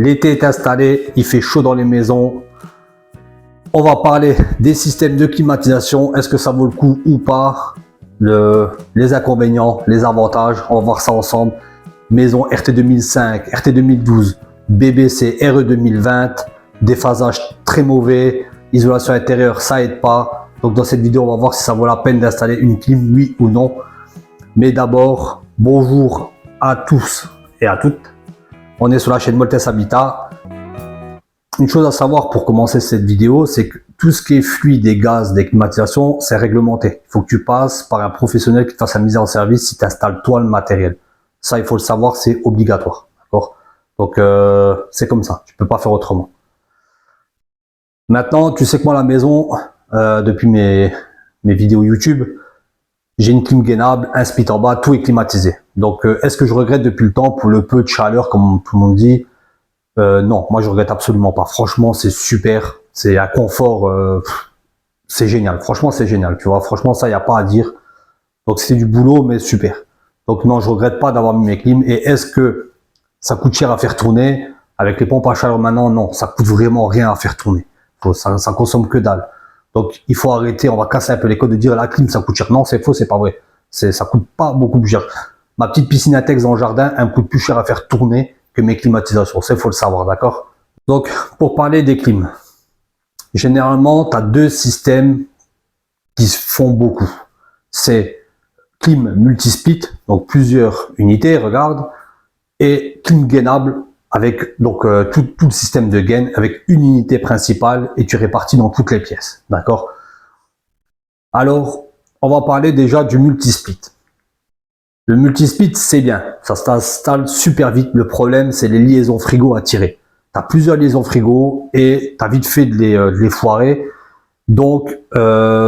L'été est installé, il fait chaud dans les maisons. On va parler des systèmes de climatisation. Est-ce que ça vaut le coup ou pas? Les inconvénients, les avantages. On va voir ça ensemble. Maison RT 2005, RT 2012, BBC RE 2020. Déphasage très mauvais. Isolation intérieure, ça aide pas. Donc dans cette vidéo, on va voir si ça vaut la peine d'installer une clim, oui ou non. Mais d'abord, bonjour à tous et à toutes. On est sur la chaîne Moltes Habitat. Une chose à savoir pour commencer cette vidéo, c'est que tout ce qui est fluide et gaz des climatisations, c'est réglementé. Il faut que tu passes par un professionnel qui te fasse la mise en service si tu installes toi le matériel. Ça, il faut le savoir, c'est obligatoire. D'accord? Donc, c'est comme ça. Tu peux pas faire autrement. Maintenant, tu sais que moi, à la maison, depuis mes vidéos YouTube, j'ai une clim gainable, un split en bas, tout est climatisé. Donc, est-ce que je regrette depuis le temps pour le peu de chaleur, comme tout le monde dit? Non, moi je regrette absolument pas. Franchement, c'est super. C'est un confort, c'est génial. Franchement, c'est génial. Tu vois, franchement, ça, il n'y a pas à dire. Donc, c'est du boulot, mais super. Donc, non, je regrette pas d'avoir mis mes clims. Et est-ce que ça coûte cher à faire tourner? Avec les pompes à chaleur maintenant, non, ça coûte vraiment rien à faire tourner. Ça consomme que dalle. Donc, il faut arrêter. On va casser un peu les codes de dire la clim, ça coûte cher. Non, c'est faux, c'est pas vrai. Ça coûte pas beaucoup plus cher. Ma petite piscine Intex dans le jardin, elle me coûte plus cher à faire tourner que mes climatisations. Ça, il faut le savoir, d'accord? Donc, pour parler des clims, généralement, tu as deux systèmes qui se font beaucoup. C'est clim multisplit, donc plusieurs unités, regarde, et clim gainable, avec donc tout le système de gain, avec une unité principale, et tu répartis dans toutes les pièces, d'accord? Alors, on va parler déjà du multisplit. Le multisplit, c'est bien, ça s'installe super vite. Le problème, c'est les liaisons frigo à tirer. Tu as plusieurs liaisons frigo et tu as vite fait de les foirer. Donc,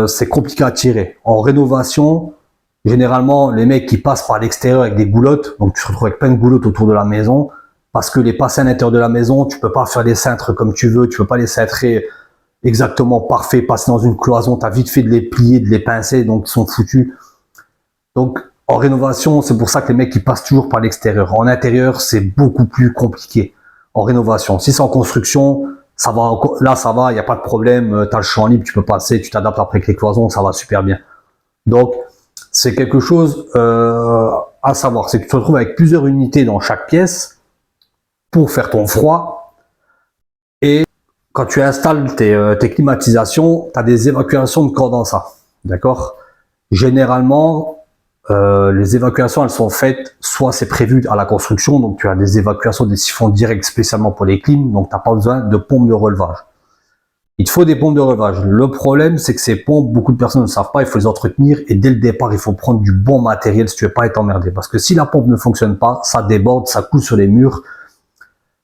c'est compliqué à tirer. En rénovation, généralement, les mecs qui passent par l'extérieur avec des goulottes, donc tu te retrouves avec plein de goulottes autour de la maison, parce que les passés à l'intérieur de la maison, tu peux pas faire les cintres comme tu veux, tu peux pas les cintrer exactement parfait, passer dans une cloison, tu as vite fait de les plier, de les pincer, donc ils sont foutus. Donc, en rénovation, c'est pour ça que les mecs ils passent toujours par l'extérieur. En intérieur, c'est beaucoup plus compliqué. En rénovation, si c'est en construction, ça va. Là, ça va, il n'y a pas de problème. Tu as le champ libre, tu peux passer, tu t'adaptes après avec les cloisons, ça va super bien. Donc, c'est quelque chose à savoir. C'est que tu te retrouves avec plusieurs unités dans chaque pièce pour faire ton froid. Et quand tu installes tes climatisations, tu as des évacuations de condensat. D'accord? Généralement, les évacuations, elles sont faites, soit c'est prévu à la construction, donc tu as des évacuations des siphons directs spécialement pour les clims, donc tu n'as pas besoin de pompes de relevage. Il te faut des pompes de relevage. Le problème, c'est que ces pompes, beaucoup de personnes ne savent pas, il faut les entretenir, et dès le départ, il faut prendre du bon matériel si tu veux pas être emmerdé. Parce que si la pompe ne fonctionne pas, ça déborde, ça coule sur les murs.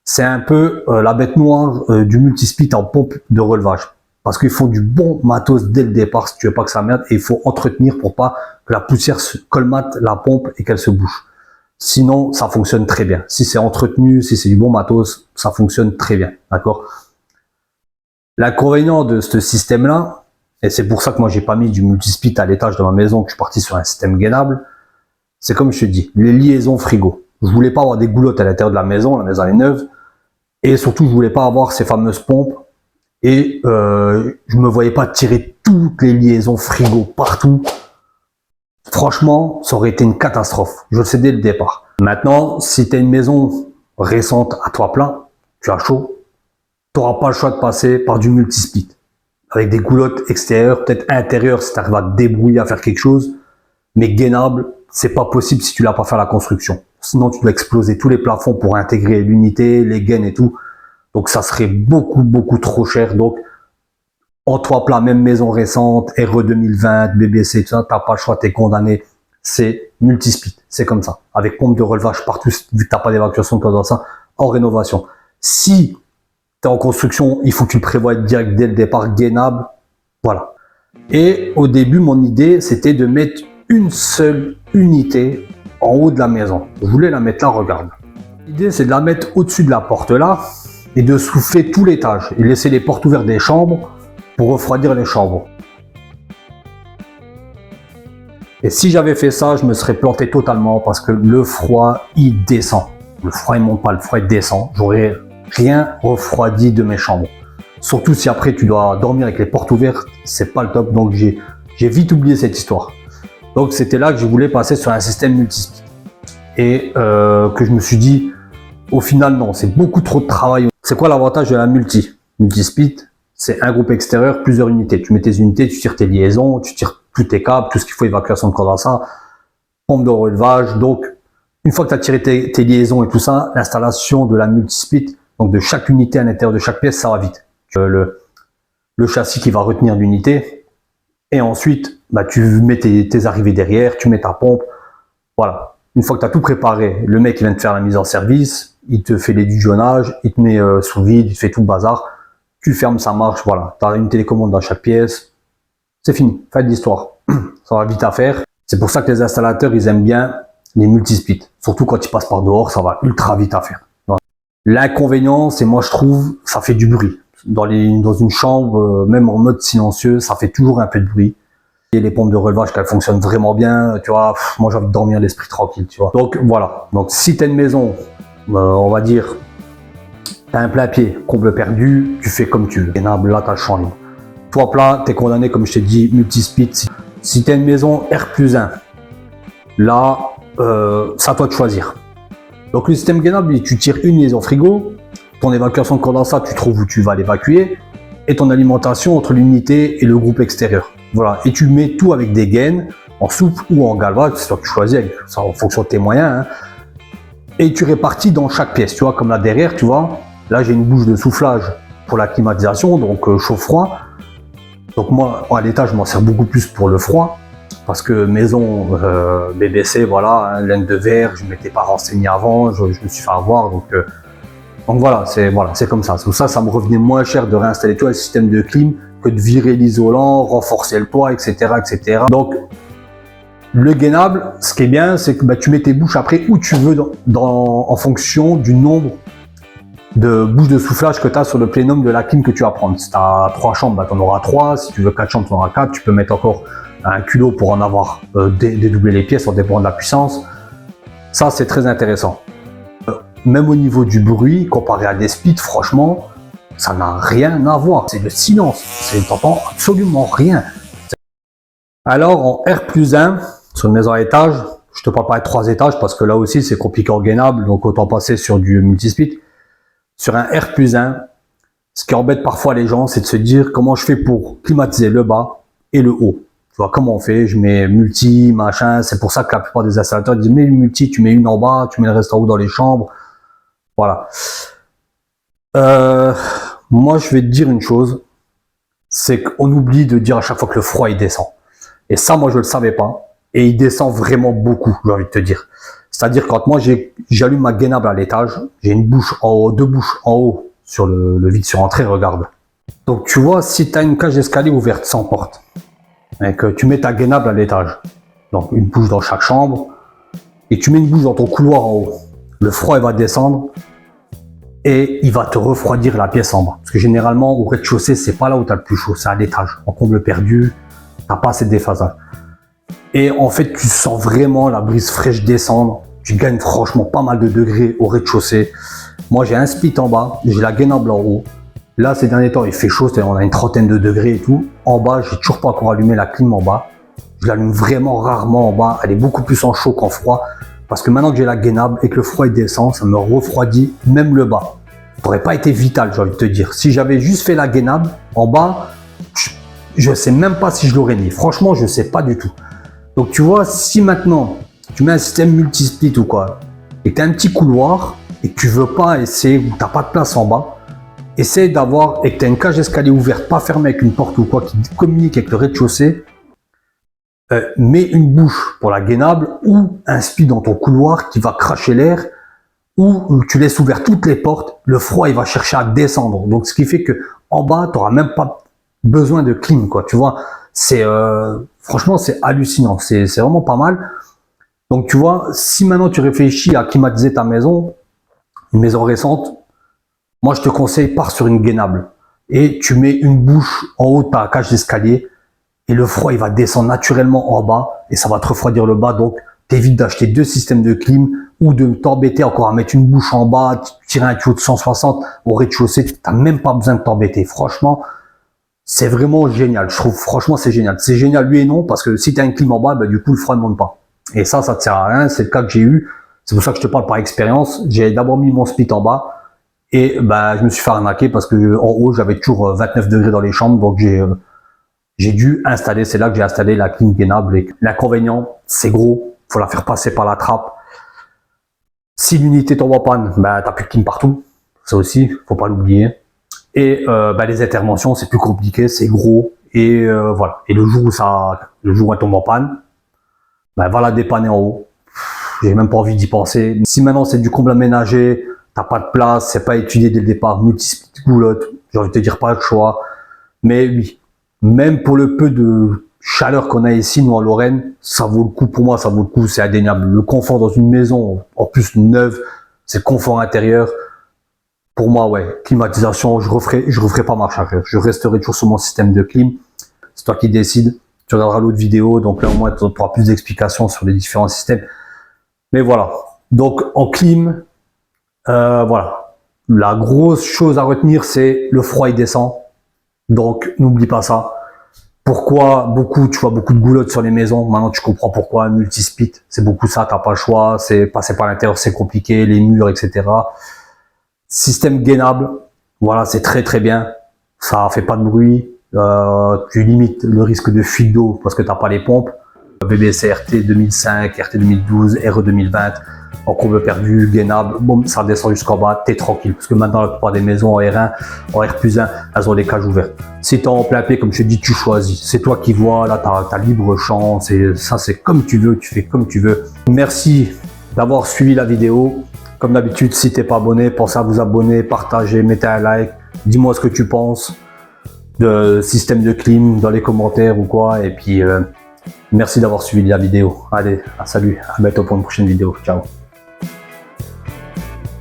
C'est un peu la bête noire du multisplit en pompe de relevage. Parce qu'il faut du bon matos dès le départ si tu veux pas que ça merde, et il faut entretenir pour pas que la poussière se colmate la pompe et qu'elle se bouche. Sinon, ça fonctionne très bien. Si c'est entretenu, si c'est du bon matos, ça fonctionne très bien. D'accord? L'inconvénient de ce système-là, et c'est pour ça que moi j'ai pas mis du multisplit à l'étage de ma maison, que je suis parti sur un système gainable, c'est comme je te dis, les liaisons frigo. Je voulais pas avoir des goulottes à l'intérieur de la maison est neuve, et surtout je voulais pas avoir ces fameuses pompes. Et je me voyais pas tirer toutes les liaisons frigo partout. Franchement, ça aurait été une catastrophe. Je le sais dès le départ. Maintenant, si tu as une maison récente à toit plein, tu as chaud, tu n'auras pas le choix de passer par du multisplit. Avec des goulottes extérieures, peut-être intérieures si tu arrives à te débrouiller à faire quelque chose. Mais gainable, c'est pas possible si tu l'as pas fait à la construction. Sinon, tu dois exploser tous les plafonds pour intégrer l'unité, les gaines et tout. Donc, ça serait beaucoup trop cher. Donc, en toit plat, même maison récente, RE 2020, BBC, tout ça, t'as pas le choix, t'es condamné. C'est multisplit, c'est comme ça. Avec pompe de relevage partout, vu que t'as pas d'évacuation comme ça, en rénovation. Si t'es en construction, il faut que tu le prévois direct dès le départ, gainable. Voilà. Et au début, mon idée, c'était de mettre une seule unité en haut de la maison. Je voulais la mettre là, regarde. L'idée, c'est de la mettre au-dessus de la porte là, et de souffler tout l'étage et laisser les portes ouvertes des chambres pour refroidir les chambres. Et si j'avais fait ça, je me serais planté totalement parce que le froid, il descend. Le froid, il monte pas, le froid, il descend. J'aurais rien refroidit de mes chambres. Surtout si après tu dois dormir avec les portes ouvertes, c'est pas le top. Donc j'ai vite oublié cette histoire. Donc c'était là que je voulais passer sur un système multi-speed. Et que je me suis dit, au final non, c'est beaucoup trop de travail. C'est quoi l'avantage de la multi-speed? C'est un groupe extérieur, plusieurs unités. Tu mets tes unités, tu tires tes liaisons, tu tires tous tes câbles, tout ce qu'il faut, évacuation de condensat, pompe de relevage. Donc une fois que tu as tiré tes liaisons et tout ça, l'installation de la multi-speed, donc de chaque unité à l'intérieur de chaque pièce, ça va vite. Le châssis qui va retenir l'unité, et ensuite bah, tu mets tes arrivées derrière, tu mets ta pompe, voilà. Une fois que tu as tout préparé, le mec il vient de faire la mise en service, il te fait l'édusionnage, il te met sous vide, il te fait tout le bazar, tu fermes, ça marche, voilà. Tu as une télécommande dans chaque pièce, c'est fini, fin de l'histoire. Ça va vite à faire. C'est pour ça que les installateurs, ils aiment bien les multi-speed. Surtout quand ils passent par dehors, ça va ultra vite à faire. L'inconvénient, c'est moi je trouve, ça fait du bruit. Dans une chambre, même en mode silencieux, ça fait toujours un peu de bruit. Et les pompes de relevage, qu'elles fonctionnent vraiment bien, tu vois, moi j'ai envie de dormir l'esprit tranquille, tu vois. Donc voilà, donc si tu as une maison, on va dire, tu as un plein pied, comble perdu, tu fais comme tu veux. Et là, tu as le champ libre. Toi plat, tu es condamné, comme je t'ai dit, multi-speed. Si tu as une maison R+1, là, c'est à toi de choisir. Donc le système gainable, tu tires une liaison frigo, ton évacuation de condensat, tu trouves où tu vas l'évacuer, et ton alimentation entre l'unité et le groupe extérieur. Voilà, et tu mets tout avec des gaines, en souple ou en galva, c'est toi que tu choisis, ça en fonction de tes moyens, hein. Et tu répartis dans chaque pièce, tu vois, comme là derrière, tu vois, là j'ai une bouche de soufflage pour la climatisation, donc chaud-froid. Donc moi, à l'étage, je m'en sers beaucoup plus pour le froid, parce que maison BBC, voilà, hein, laine de verre, je ne m'étais pas renseigné avant, je me suis fait avoir, donc voilà, c'est comme ça. C'est pour ça, ça me revenait moins cher de réinstaller tout le système de clim que de virer l'isolant, renforcer le toit, etc., etc. Donc, le gainable, ce qui est bien, c'est que bah, tu mets tes bouches après où tu veux en fonction du nombre de bouches de soufflage que tu as sur le plénum de la clim que tu vas prendre. Si tu as 3 chambres, bah, tu en auras 3. Si tu veux 4 chambres, tu en auras 4. Tu peux mettre encore un culot pour en avoir dédoubler les pièces, en dépendant de la puissance. Ça, c'est très intéressant. Même au niveau du bruit, comparé à des speeds, franchement, ça n'a rien à voir. C'est le silence. Tu n'entends absolument rien. Alors, en R+1, sur une maison à étage, je te parle pas de 3 étages parce que là aussi, c'est compliqué en gainable. Donc, autant passer sur du multi-speed. Sur un R+1, ce qui embête parfois les gens, c'est de se dire comment je fais pour climatiser le bas et le haut. Tu vois, comment on fait? Je mets multi, machin. C'est pour ça que la plupart des installateurs disent, mets une multi, tu mets une en bas, tu mets le reste en haut dans les chambres. Voilà. Moi, je vais te dire une chose, c'est qu'on oublie de dire à chaque fois que le froid il descend. Et ça, moi, je le savais pas. Et il descend vraiment beaucoup, j'ai envie de te dire. C'est-à-dire quand moi j'allume ma gainable à l'étage, j'ai une bouche en haut, 2 bouches en haut sur le vide sur entrée, regarde. Donc tu vois, si tu as une cage d'escalier ouverte sans porte, et que tu mets ta gainable à l'étage, donc une bouche dans chaque chambre, et tu mets une bouche dans ton couloir en haut, le froid il va descendre et il va te refroidir la pièce en bas. Parce que généralement au rez-de-chaussée, c'est pas là où tu as le plus chaud, c'est à l'étage. En comble perdu, t'as pas assez de déphasage. Et en fait, tu sens vraiment la brise fraîche descendre. Tu gagnes franchement pas mal de degrés au rez-de-chaussée. Moi, j'ai un split en bas, j'ai la gainable en haut. Là, ces derniers temps, il fait chaud, on a une trentaine de degrés et tout. En bas, j'ai toujours pas encore allumé la clim en bas. Je l'allume vraiment rarement en bas. Elle est beaucoup plus en chaud qu'en froid. Parce que maintenant que j'ai la gainable et que le froid il descend, ça me refroidit même le bas. Ça n'aurait pas été vital, j'ai envie de te dire. Si j'avais juste fait la gainable en bas, je sais même pas si je l'aurais mis. Franchement, je sais pas du tout. Donc tu vois, si maintenant tu mets un système multi-split ou quoi, et que tu as un petit couloir, et que tu veux pas essayer, ou tu n'as pas de place en bas, essaye d'avoir, et que tu as une cage d'escalier ouverte, pas fermée avec une porte ou quoi, qui communique avec le rez-de-chaussée, mets une bouche pour la gainable, ou un split dans ton couloir qui va cracher l'air, ou tu laisses ouvert toutes les portes, le froid il va chercher à descendre. Donc ce qui fait que en bas, tu n'auras même pas besoin de clim, quoi, tu vois. C'est franchement, c'est hallucinant, c'est vraiment pas mal. Donc tu vois, si maintenant tu réfléchis à climatiser ta maison, une maison récente, moi je te conseille, pars sur une gainable et tu mets une bouche en haut de ta cage d'escalier et le froid il va descendre naturellement en bas et ça va te refroidir le bas. Donc t'évites d'acheter 2 systèmes de clim ou de t'embêter encore à mettre une bouche en bas, tirer un tuyau de 160 au rez-de-chaussée, t'as même pas besoin de t'embêter. Franchement, c'est vraiment génial. Je trouve, franchement, c'est génial. C'est génial, oui et non, parce que si tu as une clim en bas, bah, du coup, le froid ne monte pas. Et ça te sert à rien. C'est le cas que j'ai eu. C'est pour ça que je te parle par expérience. J'ai d'abord mis mon split en bas et bah, je me suis fait arnaquer parce que en haut, j'avais toujours 29 degrés dans les chambres. Donc, j'ai dû installer, c'est là que j'ai installé la clim gainable. L'inconvénient, c'est gros. Faut la faire passer par la trappe. Si l'unité tombe en panne, bah, t'as plus de clim partout. Ça aussi, faut pas l'oublier. Et bah, les interventions, c'est plus compliqué, c'est gros. Et voilà. Et le jour où elle tombe en panne, bah, va la dépanner en haut. J'ai même pas envie d'y penser. Si maintenant c'est du comble aménagé, t'as pas de place, c'est pas étudié dès le départ, multi-split goulotte, j'ai envie de te dire pas le choix. Mais oui, même pour le peu de chaleur qu'on a ici, nous en Lorraine, ça vaut le coup pour moi, ça vaut le coup, c'est indéniable. Le confort dans une maison, en plus neuve, c'est le confort intérieur. Pour moi, ouais, climatisation, je referai pas marche arrière. Je resterai toujours sur mon système de clim. C'est toi qui décides. Tu regarderas l'autre vidéo, donc là au moins tu auras plus d'explications sur les différents systèmes. Mais voilà. Donc en clim, voilà. La grosse chose à retenir, c'est le froid il descend. Donc n'oublie pas ça. Pourquoi tu vois beaucoup de goulottes sur les maisons. Maintenant tu comprends pourquoi multi-split, c'est beaucoup ça. T'as pas le choix. C'est passer par l'intérieur, c'est compliqué, les murs, etc. Système gainable, voilà, c'est très très bien. Ça fait pas de bruit. Tu limites le risque de fuite d'eau parce que t'as pas les pompes. BBC RT 2005, RT 2012, RE 2020, en courbe perdue, gainable, boum, ça descend jusqu'en bas, t'es tranquille. Parce que maintenant, la plupart des maisons en R1, en R+1, elles ont les cages ouvertes. Si t'es en plein pied, comme je te dis, tu choisis. C'est toi qui vois, là, t'as libre champ. Ça, c'est comme tu veux, tu fais comme tu veux. Merci d'avoir suivi la vidéo. Comme d'habitude, si t'es pas abonné, pensez à vous abonner, partager, mettez un like. Dis-moi ce que tu penses de système de clim dans les commentaires ou quoi. Et puis, merci d'avoir suivi la vidéo. Allez, salut, à bientôt pour une prochaine vidéo. Ciao.